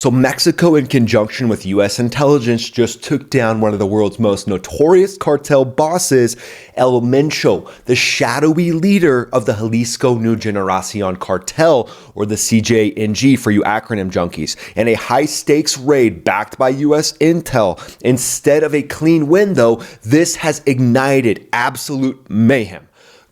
So Mexico, in conjunction with US intelligence, just took down one of the world's most notorious cartel bosses, El Mencho, the shadowy leader of the Jalisco New Generacion cartel, or the CJNG for you acronym junkies, in a high-stakes raid backed by US intel. Instead of a clean win, though, this has ignited absolute mayhem.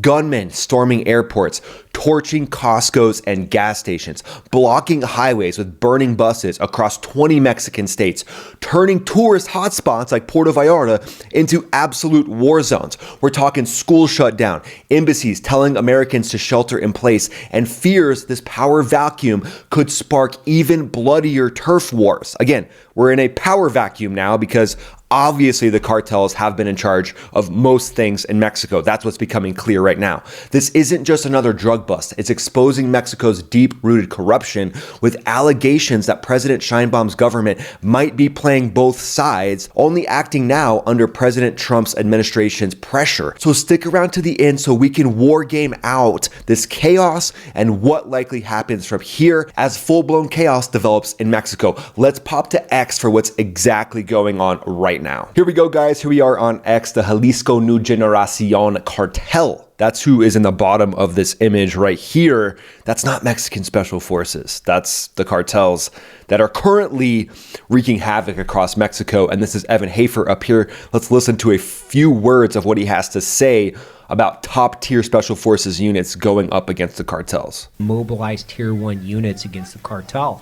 Gunmen storming airports, torching Costco's and gas stations, blocking highways with burning buses across 20 Mexican states, turning tourist hotspots like Puerto Vallarta into absolute war zones. We're talking schools shut down, embassies telling Americans to shelter in place, and fears this power vacuum could spark even bloodier turf wars. Again, we're in a power vacuum now because obviously the cartels have been in charge of most things in Mexico. That's what's becoming clear right now. This isn't just another drug bust. It's exposing Mexico's deep-rooted corruption with allegations that President Sheinbaum's government might be playing both sides, only acting now under President Trump's administration's pressure. So stick around to the end so we can war game out this chaos and what likely happens from here as full-blown chaos develops in Mexico. Let's pop to X for what's exactly going on right now. Here we go, guys. Here we are on X, the Jalisco New Generacion cartel. That's who is in the bottom of this image right here. That's not Mexican special forces. That's the cartels that are currently wreaking havoc across Mexico. And this is Evan Hafer up here. Let's listen to a few words of what he has to say about top tier special forces units going up against the cartels. Mobilize tier 1 units against the cartel.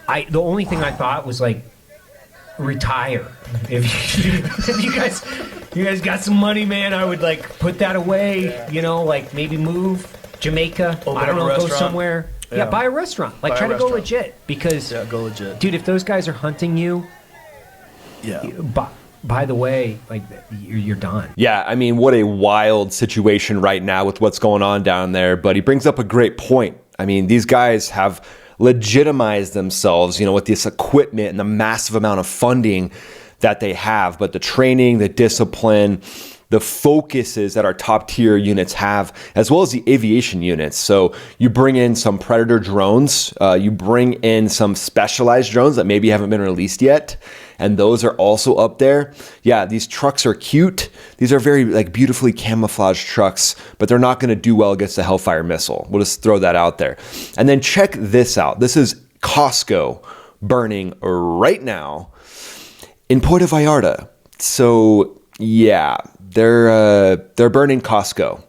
The only thing I thought was like, retire. If you guys got some money, man, I would like put that away, you know, like maybe move Jamaica, I don't know, go somewhere. Yeah, buy a restaurant. Like try to go legit because go legit. Dude, if those guys are hunting you, by the way, like you're done. Yeah, I mean, what a wild situation right now with what's going on down there, but he brings up a great point. I mean, these guys have legitimize themselves, you know, with this equipment and the massive amount of funding that they have, but the training, the discipline, the focuses that our top tier units have, as well as the aviation units. So you bring in some Predator drones, you bring in some specialized drones that maybe haven't been released yet, and those are also up there. Yeah, these trucks are cute. These are very like beautifully camouflaged trucks, but they're not going to do well against the Hellfire missile. We'll just throw that out there. And then check this out. This is Costco burning right now in Puerto Vallarta. So yeah, they're burning Costco.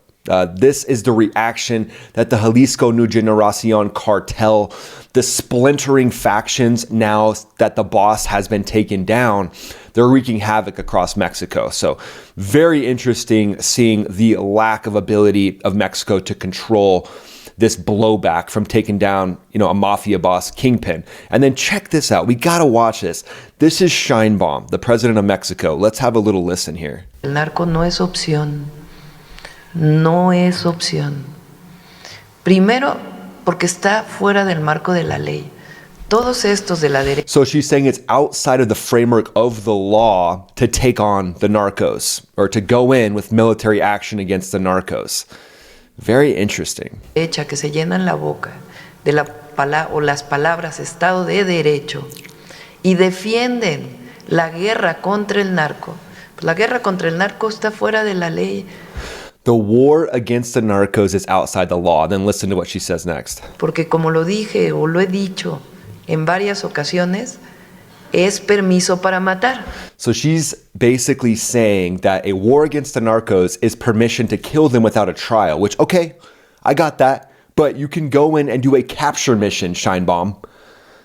This is the reaction that the Jalisco New Generacion cartel, the splintering factions, now that the boss has been taken down, they're wreaking havoc across Mexico. So very interesting seeing the lack of ability of Mexico to control this blowback from taking down, you know, a mafia boss kingpin. And then check this out. We got to watch this. This is Sheinbaum, the president of Mexico. Let's have a little listen here. El narco no es opción. No es opción. Primero, porque está fuera del marco de la ley. Todos estos de la derecha. So she's saying it's outside of the framework of the law to take on the narcos or to go in with military action against the narcos. Very interesting. Derecha que se llenan la boca de las palabras Estado de Derecho y defienden la guerra contra el narco. Pues la guerra contra el narco está fuera de la ley. The war against the narcos is outside the law. Then listen to what she says next. Porque como lo dije o lo he dicho en varias ocasiones, es permiso para matar. So she's basically saying that a war against the narcos is permission to kill them without a trial, which, okay, I got that, but you can go in and do a capture mission, Sheinbaum.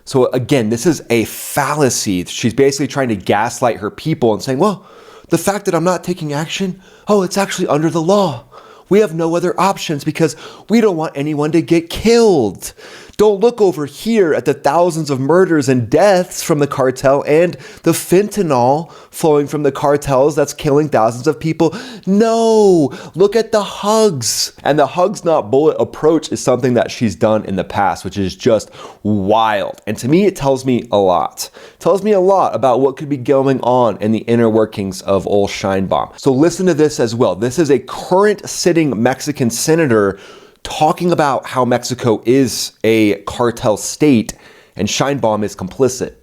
So again, this is a fallacy. She's basically trying to gaslight her people and saying, well, the fact that I'm not taking action, oh, it's actually under the law. We have no other options because we don't want anyone to get killed. Don't look over here at the thousands of murders and deaths from the cartel and the fentanyl flowing from the cartels that's killing thousands of people. No, look at the hugs. And the hugs not bullet approach is something that she's done in the past, which is just wild. And to me, it tells me a lot. It tells me a lot about what could be going on in the inner workings of old Sheinbaum. So listen to this as well. This is a current sitting Mexican senator talking about how Mexico is a cartel state and Sheinbaum is complicit.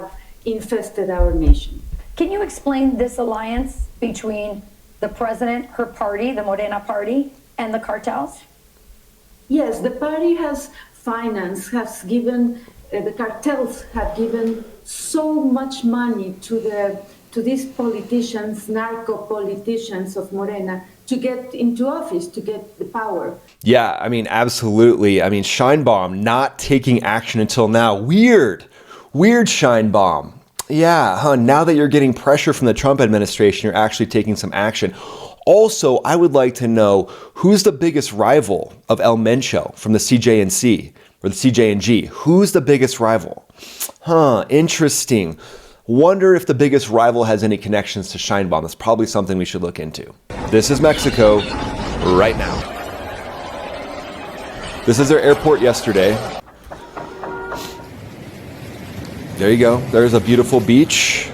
Infested our nation. Can you explain this alliance between the president, her party, the Morena party, and the cartels? Yes, the party has financed, has given, the cartels have given so much money to these politicians, narco politicians of Morena, to get into office, to get the power. Yeah, I mean, absolutely. I mean, Sheinbaum not taking action until now. Weird Sheinbaum. Yeah, now that you're getting pressure from the Trump administration, you're actually taking some action. Also, I would like to know who's the biggest rival of El Mencho from the CJNC or the CJNG. Who's the biggest rival? Interesting. Wonder if the biggest rival has any connections to Sheinbaum. That's probably something we should look into. This is Mexico right now. This is their airport yesterday. There you go. There's a beautiful beach.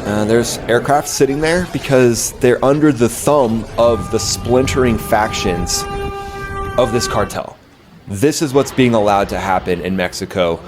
There's aircraft sitting there because they're under the thumb of the splintering factions of this cartel. This is what's being allowed to happen in Mexico.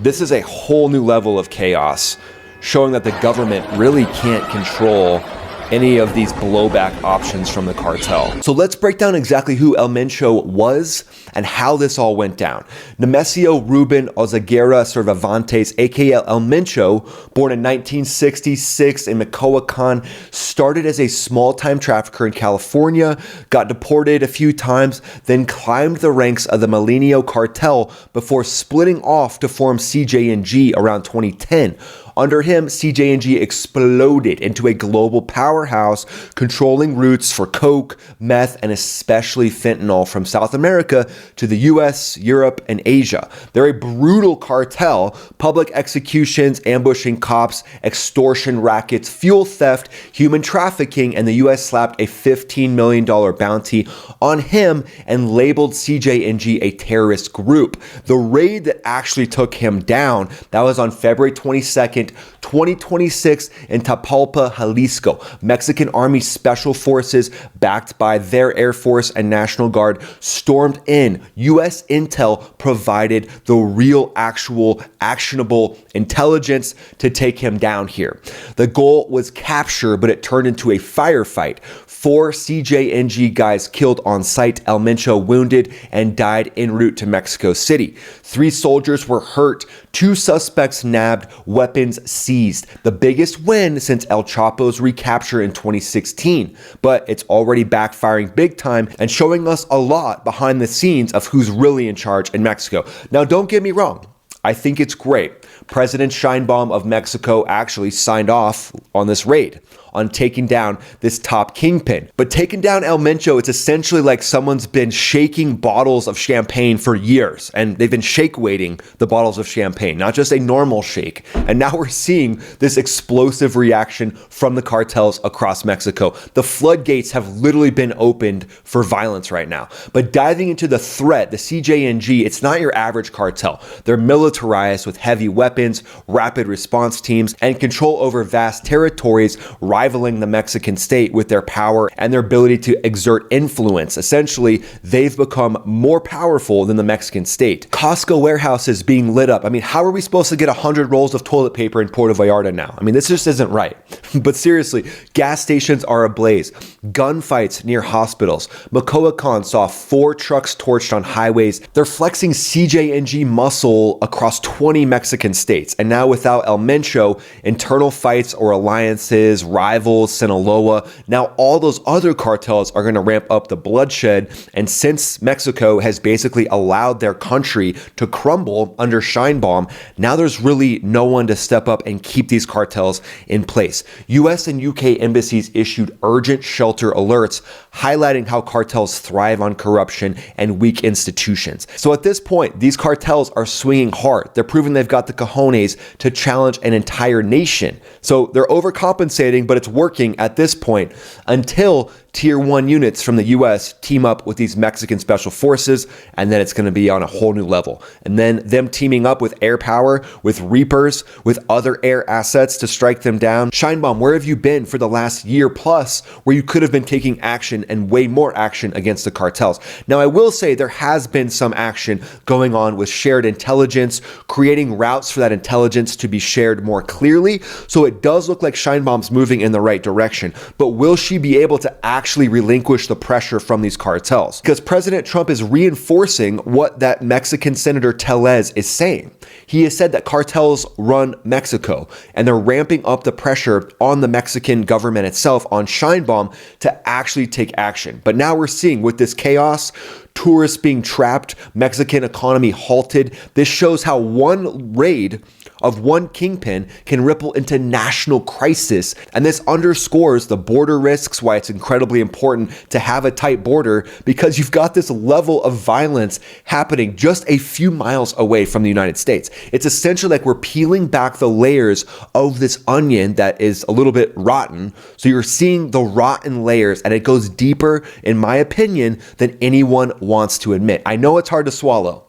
This is a whole new level of chaos, showing that the government really can't control any of these blowback options from the cartel. So let's break down exactly who El Mencho was and how this all went down. Nemesio Ruben Ozaguera Cervantes, aka El Mencho, born in 1966 in Michoacan, started as a small-time trafficker in California, got deported a few times, then climbed the ranks of the Milenio cartel before splitting off to form CJNG around 2010. Under him, CJNG exploded into a global powerhouse, controlling routes for coke, meth, and especially fentanyl from South America to the US, Europe, and Asia. They're a brutal cartel, public executions, ambushing cops, extortion rackets, fuel theft, human trafficking, and the US slapped a $15 million bounty on him and labeled CJNG a terrorist group. The raid that actually took him down, that was on February 22nd, 2026 in Tapalpa, Jalisco. Mexican Army Special Forces, backed by their Air Force and National Guard, stormed in. U.S. intel provided the real, actual, actionable intelligence to take him down here. The goal was capture, but it turned into a firefight. 4 CJNG guys killed on site, El Mencho wounded and died en route to Mexico City. 3 soldiers were hurt, 2 suspects nabbed, weapons seized. The biggest win since El Chapo's recapture in 2016, but it's already backfiring big time and showing us a lot behind the scenes of who's really in charge in Mexico. Now, don't get me wrong. I think it's great. President Sheinbaum of Mexico actually signed off on this raid, on taking down this top kingpin. But taking down El Mencho, it's essentially like someone's been shaking bottles of champagne for years, and they've been shake weighting the bottles of champagne, not just a normal shake. And now we're seeing this explosive reaction from the cartels across Mexico. The floodgates have literally been opened for violence right now. But diving into the threat, the CJNG, it's not your average cartel. They're militarized with heavy weapons, rapid response teams, and control over vast territories, rivaling the Mexican state with their power and their ability to exert influence. Essentially, they've become more powerful than the Mexican state. Costco warehouses being lit up. I mean, how are we supposed to get 100 rolls of toilet paper in Puerto Vallarta now? I mean, this just isn't right. But seriously, gas stations are ablaze. Gunfights near hospitals. Michoacan saw 4 trucks torched on highways. They're flexing CJNG muscle across 20 Mexican states. And now without El Mencho, internal fights or alliances, rivals, Sinaloa, now all those other cartels are going to ramp up the bloodshed. And since Mexico has basically allowed their country to crumble under Sheinbaum, now there's really no one to step up and keep these cartels in place. US and UK embassies issued urgent shelter alerts highlighting how cartels thrive on corruption and weak institutions. So at this point, these cartels are swinging hard. They're proving they've got the cojones to challenge an entire nation. So they're overcompensating, but it's working at this point until Tier 1 units from the US team up with these Mexican special forces, and then it's going to be on a whole new level. And then them teaming up with air power, with Reapers, with other air assets to strike them down. Sheinbaum, where have you been for the last year plus where you could have been taking action and way more action against the cartels? Now, I will say there has been some action going on with shared intelligence, creating routes for that intelligence to be shared more clearly. So it does look like Sheinbaum's moving in the right direction. But will she be able to actually relinquish the pressure from these cartels? Because President Trump is reinforcing what that Mexican Senator Tellez is saying. He has said that cartels run Mexico, and they're ramping up the pressure on the Mexican government itself, on Sheinbaum, to actually take action. But now we're seeing with this chaos, tourists being trapped, Mexican economy halted. This shows how one raid of one kingpin can ripple into national crisis. And this underscores the border risks, why it's incredibly important to have a tight border, because you've got this level of violence happening just a few miles away from the United States. It's essentially like we're peeling back the layers of this onion that is a little bit rotten. So you're seeing the rotten layers, and it goes deeper, in my opinion, than anyone wants to admit. I know it's hard to swallow.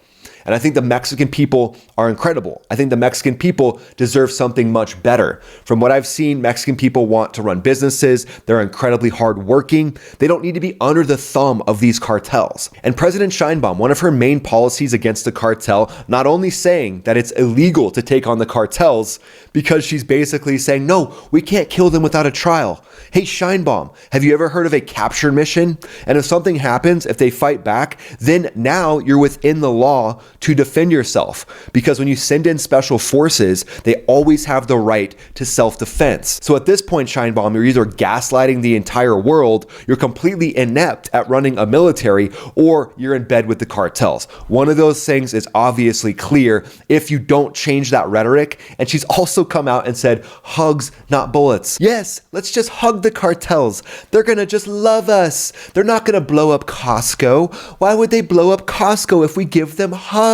And I think the Mexican people are incredible. I think the Mexican people deserve something much better. From what I've seen, Mexican people want to run businesses. They're incredibly hardworking. They don't need to be under the thumb of these cartels. And President Sheinbaum, one of her main policies against the cartel, not only saying that it's illegal to take on the cartels, because she's basically saying, no, we can't kill them without a trial. Hey, Sheinbaum, have you ever heard of a capture mission? And if something happens, if they fight back, then now you're within the law to defend yourself. Because when you send in special forces, they always have the right to self-defense. So at this point, Sheinbaum, you're either gaslighting the entire world, you're completely inept at running a military, or you're in bed with the cartels. One of those things is obviously clear if you don't change that rhetoric. And she's also come out and said, hugs, not bullets. Yes, let's just hug the cartels. They're gonna just love us. They're not gonna blow up Costco. Why would they blow up Costco if we give them hugs?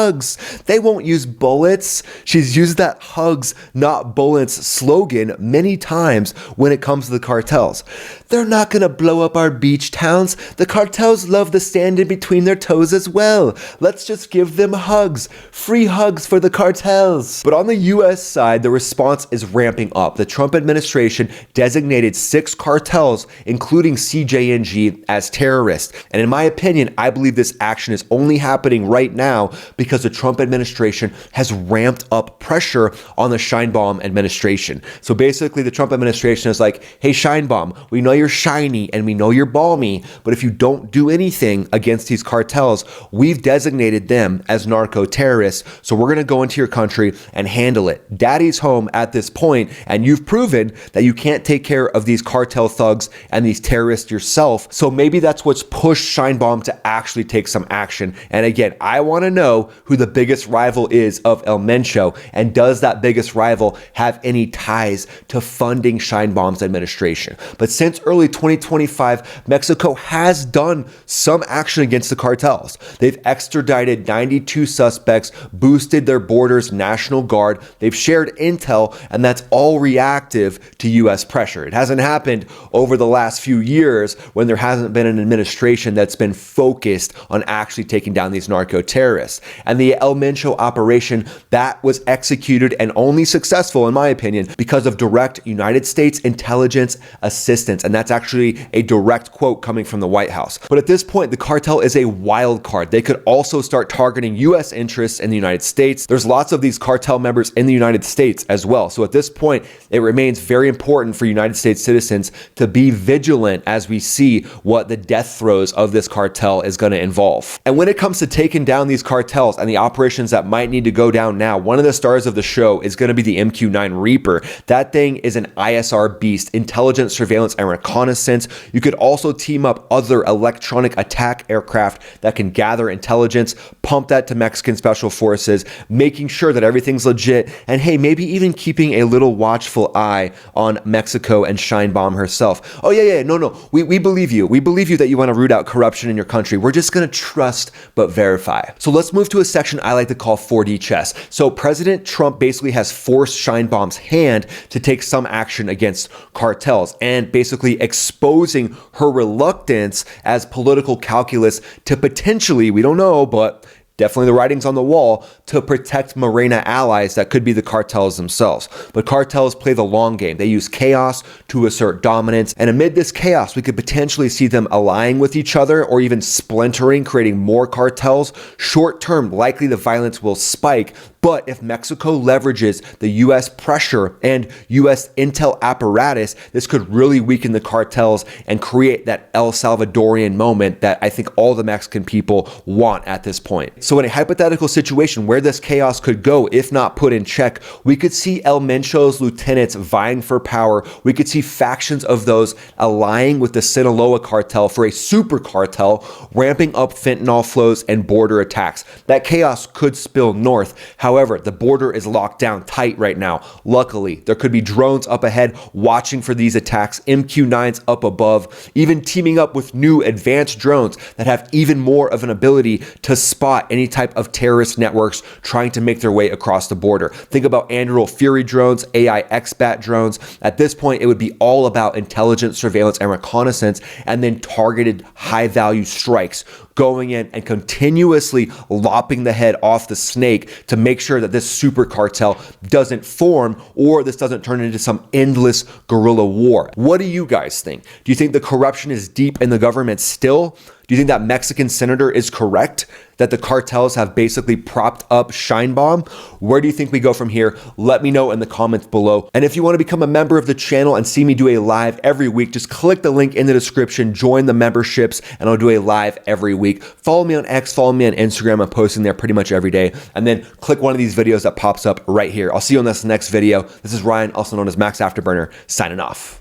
They won't use bullets. She's used that hugs, not bullets slogan many times when it comes to the cartels. They're not gonna blow up our beach towns. The cartels love the sand in between their toes as well. Let's just give them hugs. Free hugs for the cartels. But on the US side, the response is ramping up. The Trump administration designated 6 cartels, including CJNG, as terrorists. And in my opinion, I believe this action is only happening right now because the Trump administration has ramped up pressure on the Sheinbaum administration. So basically, the Trump administration is like, hey, Sheinbaum, we know you're shiny and we know you're balmy, but if you don't do anything against these cartels, we've designated them as narco-terrorists, so we're going to go into your country and handle it. Daddy's home at this point, and you've proven that you can't take care of these cartel thugs and these terrorists yourself, so maybe that's what's pushed Sheinbaum to actually take some action. And again, I want to know who the biggest rival is of El Mencho, and does that biggest rival have any ties to funding Sheinbaum's administration? But since early 2025, Mexico has done some action against the cartels. They've extradited 92 suspects, boosted their borders National Guard, they've shared intel, and that's all reactive to US pressure. It hasn't happened over the last few years when there hasn't been an administration that's been focused on actually taking down these narco-terrorists. And the El Mencho operation, that was executed and only successful, in my opinion, because of direct United States intelligence assistance. And that's actually a direct quote coming from the White House. But at this point, the cartel is a wild card. They could also start targeting US interests in the United States. There's lots of these cartel members in the United States as well. So at this point, it remains very important for United States citizens to be vigilant as we see what the death throes of this cartel is going to involve. And when it comes to taking down these cartels and the operations that might need to go down now, one of the stars of the show is going to be the MQ-9 Reaper. That thing is an ISR beast, intelligence, surveillance, and reconnaissance. You could also team up other electronic attack aircraft that can gather intelligence, pump that to Mexican special forces, making sure that everything's legit, and hey, maybe even keeping a little watchful eye on Mexico and Sheinbaum herself. Oh yeah, no, we believe you. We believe you that you want to root out corruption in your country. We're just going to trust but verify. So let's move to a section I like to call 4D chess. So President Trump basically has forced Sheinbaum's hand to take some action against cartels and basically exposing her reluctance as political calculus to potentially, we don't know, but definitely the writing's on the wall, to protect Morena allies that could be the cartels themselves. But cartels play the long game. They use chaos to assert dominance. And amid this chaos, we could potentially see them allying with each other or even splintering, creating more cartels. Short term, likely the violence will spike. But if Mexico leverages the US pressure and US intel apparatus, this could really weaken the cartels and create that El Salvadorian moment that I think all the Mexican people want at this point. So in a hypothetical situation where this chaos could go, if not put in check, we could see El Mencho's lieutenants vying for power. We could see factions of those allying with the Sinaloa cartel for a super cartel, ramping up fentanyl flows and border attacks. That chaos could spill north. However, the border is locked down tight right now. Luckily, there could be drones up ahead watching for these attacks, MQ-9s up above, even teaming up with new advanced drones that have even more of an ability to spot any type of terrorist networks trying to make their way across the border. Think about Anduril Fury drones, AI XBAT drones. At this point, it would be all about intelligence, surveillance, and reconnaissance, and then targeted high-value strikes, going in and continuously lopping the head off the snake to make sure that this super cartel doesn't form or this doesn't turn into some endless guerrilla war. What do you guys think? Do you think the corruption is deep in the government still? Do you think that Mexican senator is correct that the cartels have basically propped up Sheinbaum? Where do you think we go from here? Let me know in the comments below. And if you want to become a member of the channel and see me do a live every week, just click the link in the description, join the memberships, and I'll do a live every week. Follow me on X, follow me on Instagram. I'm posting there pretty much every day. And then click one of these videos that pops up right here. I'll see you on this next video. This is Ryan, also known as Max Afterburner, signing off.